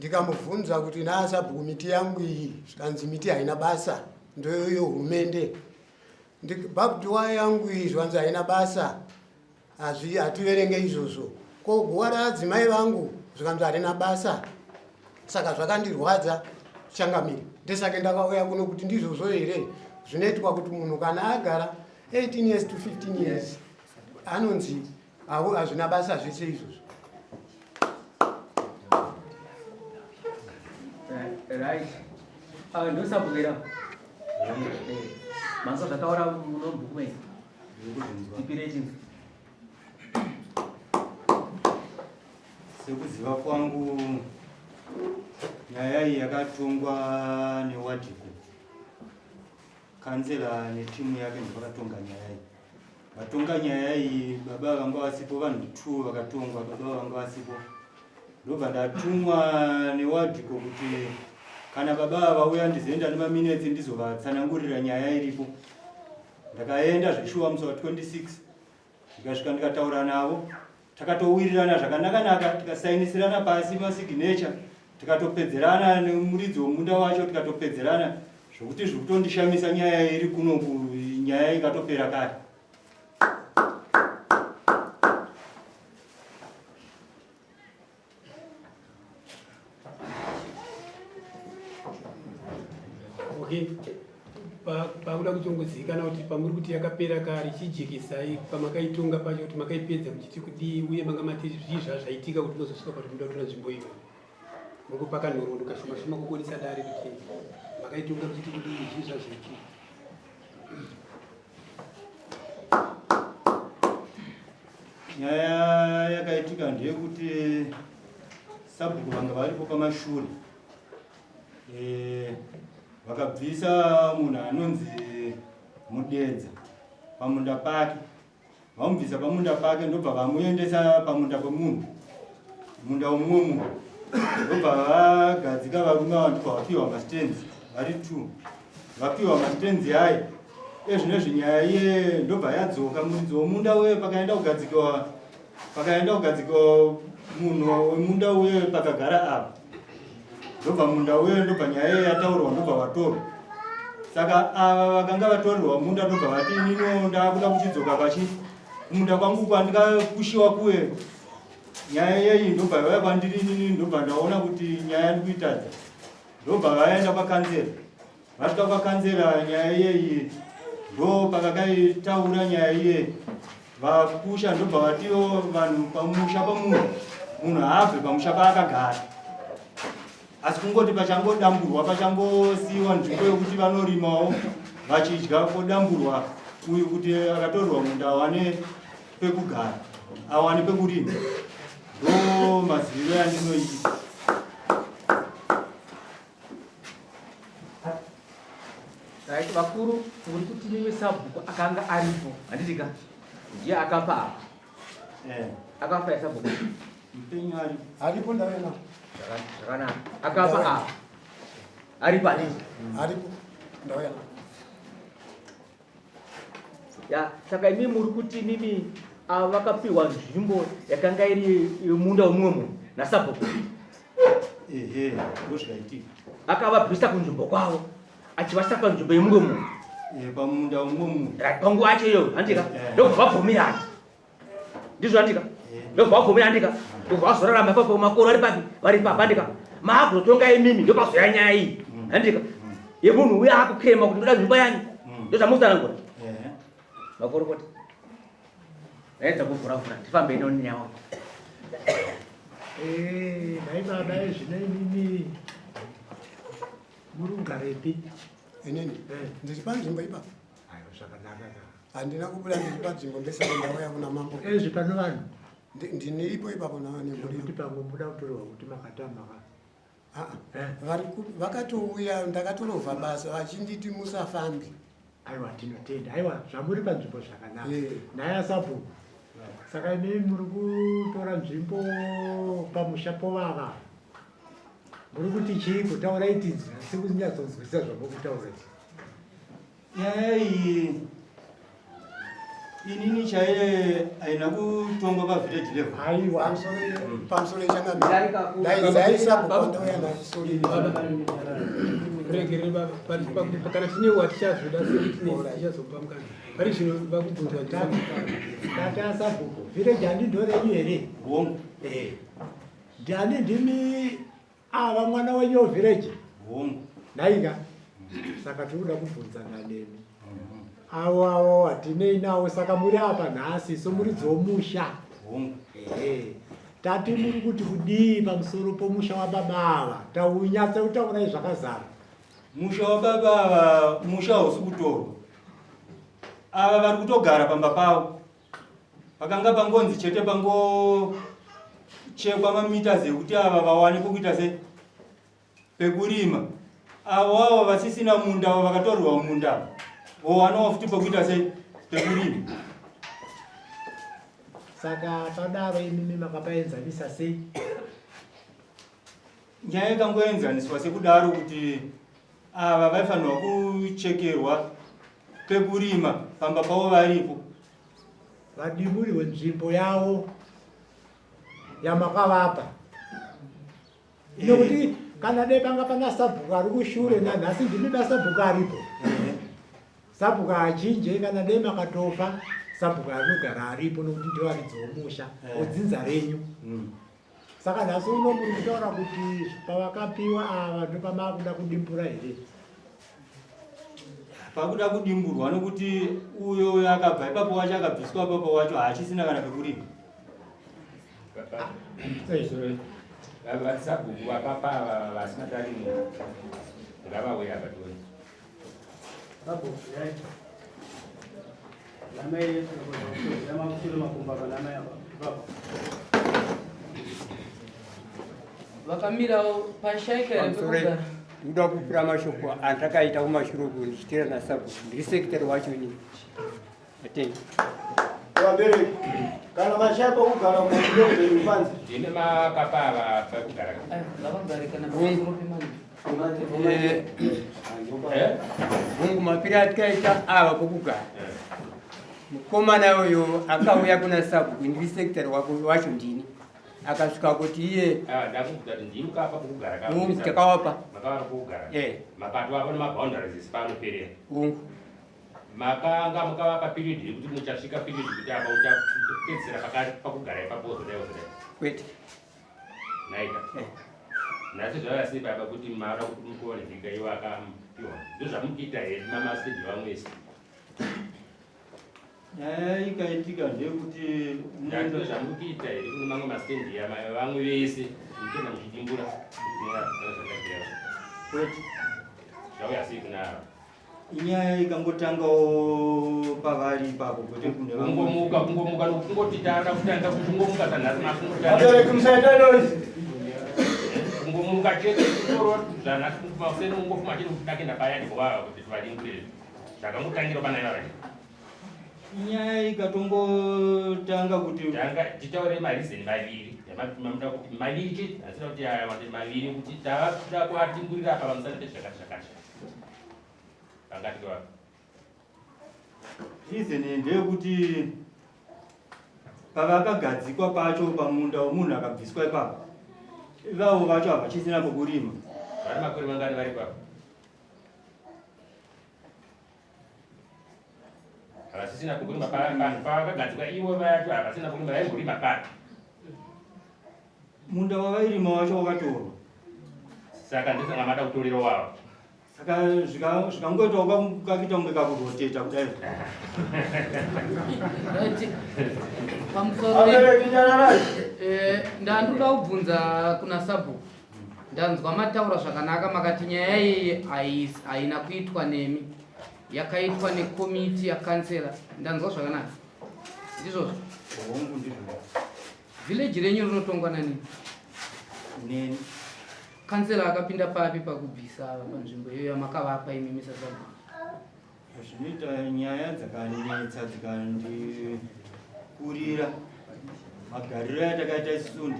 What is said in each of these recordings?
ndikamubvunza kuti naSabhuku miti yangu iyi zvikanzi miti haina basa ndoyo hurumende, bhabhudi waya yangu iyi zvikanzi haina basa hativerenge izvozvo, ko guwa raadzimai vangu zvikanzi harina basa. Saka zvakandirwadza Changamire, ndesake ndakauya kuno kuti ndizvozvo here zvinoitwa kuti munhu kana agara 18 years to 15 years anonzi hazvina basa zvese izvozvo. Right. Ndosabhukira. Manzo zvataura munobhuku mei. Tipireti. Sekuziva kwangu nyaya iyi yakatongwa neWadiko. Kanzela netimu yake ndiyo vakatonga nyaya iyi. Vatonga nyaya iyi, baba vanga vasipo, vanhu 2 vakatongwa, baba vanga vasipo. Ndobva ndatumwa neWadiko kuti kana baba vauya ndizoenda nemaminutes ndizovatsanangurira nyaya iripo. Ndakaenda zveshuwa musi wa26 ndikasvika ndikataura navo, takatowirirana zvakanaka, tikasainisirana pasi masignature, tikatopedzerana nemuridzi womunda wacho, tikatopedzerana zvokuti zvokutondishamisa nyaya iri kuno, nyaya ikatopera kare. Pakuda kutongozivikanwa kuti pamuri kuti yakapera kare chijekesai pamakaitonga pacho kuti makaipedza muchiti kudii uye manga mati zvii zvaitika kuti muzosvika kuti muda kutora nzvimbo iyo mukupaka nhoroondo kashoma kukonesa dare kuti makaitonga muchiti kudii zvii zvaitika. Nyaya yakaitika ndeyekuti Sabhuku vanga varipo pamashure, vakabvisa munhu anonzi Mudenza pamunda pake, vamubvisa pamunda pake ndobva vamuendesa pamunda pemunhu, munda womumwe munhu, ndobva vagadzika varume vandobva vapiwa masitenzi vari 2, vapiwa masitenzi aya. Ezvinezvi nyaya iye ndobva yadzoka muridzi womunda uye pakaenda kugadzikwa munhu wemunda uye pakagara apa, ndobva munda uye ndobva nyaya iye yataurwa ndobva vatorwa. Saka ava vakanga vatorerwa munda ndobva vati nino ndakuda kuchidzoka pachi munda kwangu kwandikakushiwa kuwe. Nyaya iyeyi ndobva vauya kwandiri nini, ndobva ndaona kuti nyaya ndikuitadza, ndobva vaenda kwakanzera. Vasvika kwakanzera nyaya iyeyi ndo pakakaitaura nyaya iye vakusha, ndobva vatiwo vanhu pamusha pamunhu, munhu haabve pamusha paakagara, asi kungoti pachangodamburwa, pachangosiyiwa nzvimbo yokuti vanorimawo vachidya, podamburwa uyu kuti akatorerwa munda awane pekugara, awane pekurima. Ndo maziviro yandinoita. Right, vakuru muri kuti mimwe Sabhuku akanga aripo, handitika ndiye akafa apa. Akafa yaSabhuku Mpenyu Aripo ndawena. zvakanaka, akafa apa aripo ani Aripo ndawena. ya saka imi muri kuti mimi vakapiwa nzvimbo yakanga iri munda womumwe munhu naSabhuku. ndozvaitika. Akavabvisa kunzvimbo kwavo achivasa panzvimbo yemumwe munhu pamunda womumwe munhu. panguva yacho iyoyo, handika ndobva vabvumirana, ndizvo handika, ndobva vabvumirana handika, ndobva vazorarama ipapo makore ari papi, vari ipapo handika, maakuzotonga imimi ndopazoya nyaya iyi handika yemunhu uya akukema kuti ndoda nzvimbo yanyu, ndozvamutsanangura makorokota. Naedza kuvhuravhura ndifambe ino nyawa. Nhai baba ezvino imimi muri kugarepi? Inini ndiri panzvimbo ipapo. Aiwa zvakanaka. Handina kubuda ndiri panzvimbo mbesaka ndauya kuna mambo. Ezvi pano vanhu Ndinipo ipapo nemhuri kuti pamwe muda kutorerwa kuti makatama vakatouya, ndakatorovha basa vachinditi musafambi. Aiwa tinotenda. Aiwa zvamuri panzvimbo zvakanaka. Nhai yaSabhuku, saka imimi muri kutora nzvimbo pamusha povava, muri kuti chii kutaura itidzi asi kunyatsonzwisisa zvamuri kutaura. Nyaya iyi inini chaiye aina kutonga pavillage level. Aiwa. Pamusoro ichangamira. Dai zaisa kukonda yana suri. Regere baba kana tine watichazoda sekuti tichazopa mukana pari zvino vakubvunzwa Tata Sabhuku, village handindorenyu here? Hongu. Ndani ndimi ava mwana wenyu village? Hongu. Naika. Saka tinoda kubvunzana nemi. Avo hatinei nawo saka muri apa nhasi somuri dzomusha. Hongu. Tati muri kuti kudii pamusoro pomusha wababa taunyatsa utaurai zvakazara. Musha wababa musha hausi kutorwa. Ava vari kutogara pamba pavo. Pakanga pangonzi chete pango chekwa mamita ekuti ava vawane pokuita se pekurima. Avo vasisina munda vakatorwa munda. Vowanawo futi pokuita se pekurima. Saka padaro imimi makapaenzanisa sei? Nyaya ikangoenzaniswa sekudaro kuti ava vaifanirwa kuchekerwa pekurima pamba pavo varipo. Vadimuri wenzvimbo yavo yamakavapa. Inokuti kana dai panga pana Sabhuku ari kushure nanhasi ndimida Sabhuku aripo. Sabhuku achinje kana dai makatofa Sabhuku anogara aripo nokuti ndiwo ari dzomusha odzinza renyu. Saka nhasi uno muri kutaura kuti pavakapiwa ava ndopamakuda kudimbura here? Pakuda kudimburwa nokuti uyo akabva ipapo wacho akabviswa ipapo wacho haachisina kana pekurima. Sabhuku vakapa vasina tarimo ngavauya vatoni. Vakamirawo pashaika ere ndoda kupira mashoko andakaita kumashuruku ndichitira naSabhuku ndiri sekitari wacho ini. Atengi. Wabereki kana mashaka kugara mundonde yupanzi Ndine makapa ava pekugara. vavagarikana Mungu mapiri atikaita ava pokugara. Mukomana uyo akauya kuna Sabhuku ndiri sekitari wacho ndini. Akasvika kuti iye ndakuguta kuti ndimukapa pokugara Mungu takawapa. makava pokugara. Mapato avo nemaboundaries panoperera. Makanga mukavapa period yekuti muchasvika period kuti apa uchapedzera pakati pakugara ipapo kudai. Kwete. Naika. Nhasi zvava sei baba kuti mara kuti mukuone nyika iwo akapiwa. Ndozvamukuita here mamastage vamwese. Nyaya ikaitika ndeyekuti ndozvamukuita here kune mamwe mastendi vamwe vese muchienda muchidimbura zvauya sei kuna ava. inyaya ikangotangawo pavari ipapo kwete kune kungomuka nokungoti taada kutanga kuti ungomuka tanhasi Wabereki musaita noizi kungomuka chete kutoro zvanhasi maseni ungofuma chete kuti takenda payani kuvava kuti tivadimbure zvakangotangira pana ivava. Inyaya ikatongotanga kuti titaure marizeni maviri mamuda kuti maviri chete asina kuti maviri kuti tavakuda kuvadimbirira apa vamusati pezvakati zvakati vangatikwa reason ndeyekuti pavakagadzikwa pacho pamunda womunhu akabviswa ipapo ivavo vacho havachisina pokurima. vari makore mangani vari ipapo? havasisina pokurima pavakagadzikwa ivo vacho havasina kurima vaimborima pari. Munda wavairima wacho wakatorwa. Saka ndisanga mada kutorera wavo. Saka zvikangoita kakita kunge kakuroteta kudai. ndandoda kubvunza kuna Sabhuku. Ndanzwa mataura zvakanaka makati nyaya iyi haina kuitwa nemi, yakaitwa nekomiti yakansela. Ndanzwa zvakanaka ndizvozvo? Hongu ndizvo. Village renyu rinotongwa nani? Neni. Kansela akapinda papi pakubvisa panzvimbo iyo yamakavapa imimi saSabhuku? Zvinoita nyaya dzakanetsa dzikandikurira. Magariro atakaita isusu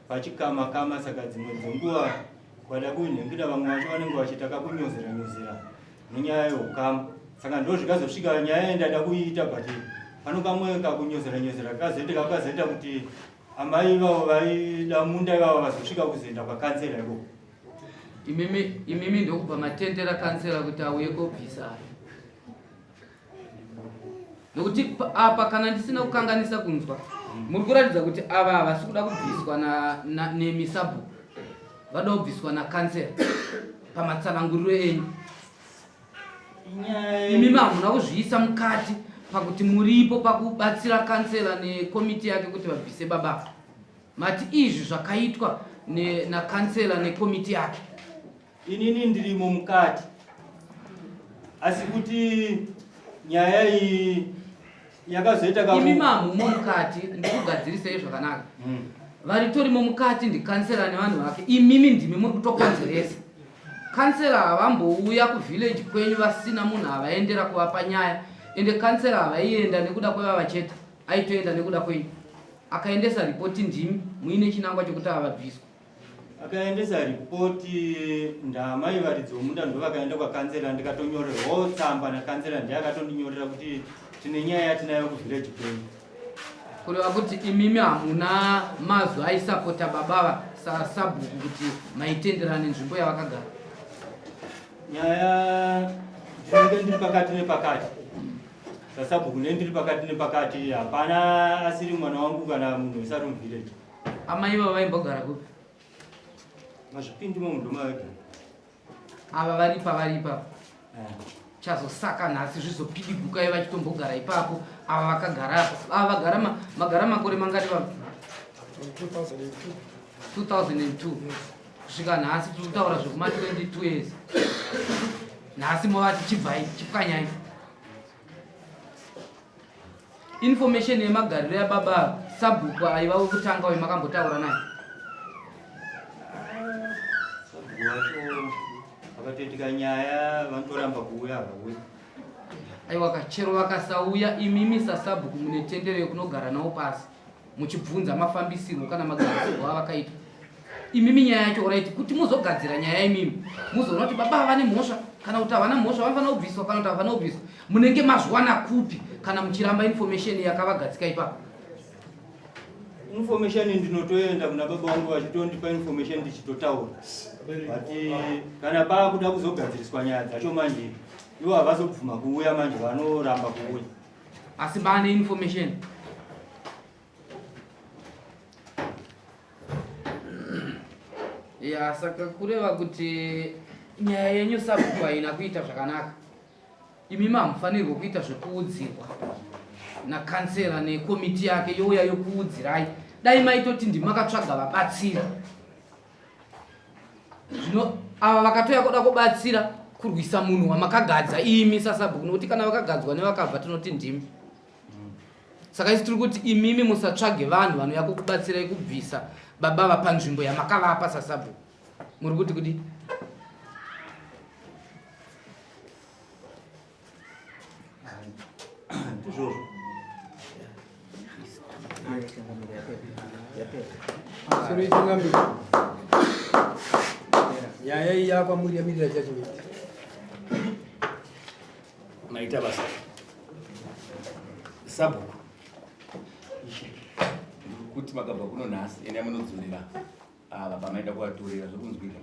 pachikama saka dzimwe dzenguva kwada kunhengera vamwe vacho vanenge vachitaka kunyozera nenyaya yeukama. saka ndo zvikazosvika nyaya ndada kuita but panokamwe kakunyozera kazoita kuti amai vavo vaida munda ivavo vazosvika kuzoenda kwakansela ikoko. Imimi ndokupa matendera kansela kuti auye kobvisa. Nokuti apa kana ndisina kukanganisa kunzwa muri kuratidza kuti ava havasi kuda kubviswa nemisabu, vada kubviswa nakansela pamatsananguriro enyu. Imimi hamuna kuzviisa mukati pakuti muripo pakubatsira kansela nekomiti yake kuti vabvise baba. Mati izvi zvakaitwa nakansela nekomiti yake. Inini ndirimo mukati, asi kuti nyaya iyi yakazoita imi mamumo mukati ndikugadzirisei zvakanaka. Varitorimo mukati ndikansela nevanhu vake, imimi ndimi muri kutokonzeresa. Kansela havambouya kuvillage kwenyu vasina munhu avaendera kuvapa nyaya, ende kansela havaienda nekuda kwevava chete, aitoenda nekuda kwenyu. Akaendesa ripoti ndimi muine chinangwa chekuti avabviswa. Akaendesa ripoti ndamai varidzi vomunda ndo vakaenda kwakansela, ndikatonyorerwawo tsamba nakansela ndiye akatondinyorera kuti tine nyaya yatinayo kuvillage kwenyu. Kureva kuti imimi hamuna mazwi aisapota babava saSabhuku kuti maitenderane nzvimbo yavakagara. Nyaya ndinenge ndiri pakati nepakati, saSabhuku ndiri pakati nepakati, hapana asiri mwana wangu kana munhu usari muvillage. Amai vava vaimbogara kupi? Mazvipindi mumudhoma wega. Ava varipa chazosaka nhasi zvizopidigukai vachitombogara ipapo, ava vakagara apo. Ava vagara magara makore mangati vavo? 2002. Kusvika nhasi tiri kutaura zvekuma 22 years. Nhasi mavati chibvai chipwanyai. Information yemagariro yababa Sabhuku aiva wekutanga uyu makambotaura naye? Vakatoitika nyaya vanotoramba kuuya havauya. Aiwa kachero vakasauya, imimi saSabhuku mune tendero yekunogara nawo pasi muchibvunza mafambisirwo kana magarisirwo avakaita. Imimi nyaya yacho oraiti kuti muzogadzira nyaya imimi muzoona kuti baba vane mhosva kana kuti havana mhosva vanofanira kubviswa kana kuti havana kubviswa. Munenge mazviwana kupi kana muchiramba information yakavagadzika ipapo? Information ndinotoenda kuna baba vangu vachitondipa information ndichitotaura. But kana paakuda kuzogadziriswa nyaya dzacho manje ivo havazobvuma kuuya manje, vanoramba kuuya. Asi bane information. Ya saka kureva kuti nyaya yenyu Sabhuku haina kuita zvakanaka. Imimi hamufanirwi kuita zvekuudzirwa nakansela nekomiti yake youya yokuudzirai. Dai maitoti ndimakatsvaga vabatsiri. Zvino ava vakatoya kuda kubatsira kurwisa munhu wamakagadza imi saSabhuku, nokuti kana vakagadzwa nevakabva tinoti ndimi. Saka isi tiri kuti imimi musatsvage vanhu vanouya kukubatsirai kubvisa baba panzvimbo yamakavapa saSabhuku. Muri kuti kudi? Nyaya iyi yakwamuri yamirira judgment. Maita basa Sabhuku kuti makabva kuno nhasi ene munodzorera ava pamaita kuvatorera zvokunzwika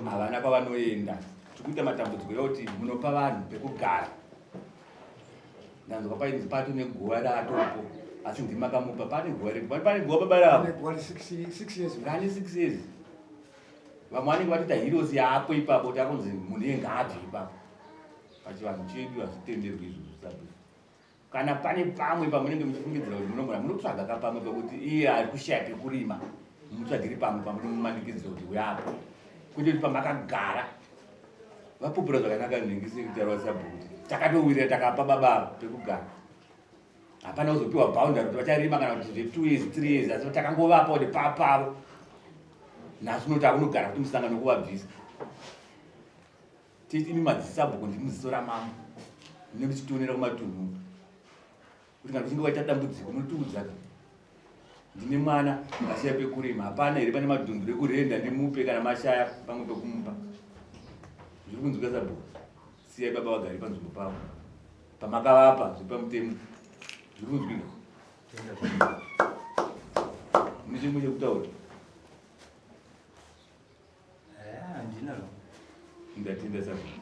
havana kwavanoenda. Tikuita matambudziko yauti munopa vanhu pekugara. Ndanzwa painzi pato neguva raatopo, asi ndimakamupa pane guva pane guva baba ravo 6 years. Vamwe vanenge vatita heroes yapo ipapo takunzi munenge abve ipapo. Pachivanhu chedu hazvitenderwi izvozvo Sabhuku. Kana pane pamwe pamunenge muchifungidzira kuti munogona munotsvaga kapamwe pekuti iye ari kushaya pekurima, mutsvagiri pamwe pamunomanikidzira kuti uyapo. Kwete kuti pamakagara vapupura zvakanaka nengisi kutaura Sabhuku kuti takatowirira takapa baba pekugara. Hapana kuzopiwa boundary kuti vacharima kana kuti 2 years 3 years, asi takangovapa kuti papavo. Nhasi unoti akunogara kuti musangano kuvabvisa. Titi imi madziso Sabhuku ndimuziso ramambo. Mune muchitionera kumatunhu. Kuti kana kuchinge waita dambudziko munotiudza. Ndine mwana ngasiya pekurima, hapana here pane madhundu rekurenda ndimupe kana mashaya pamwe pekumupa. Zviri kunzwika sabhuku. Siyai baba vagari panzvimbo pavo. Pamakavapa zvepamutemo. Zviri kunzwika. Mune chimwe chekutaura? Handina. Ndatenda sabhuku.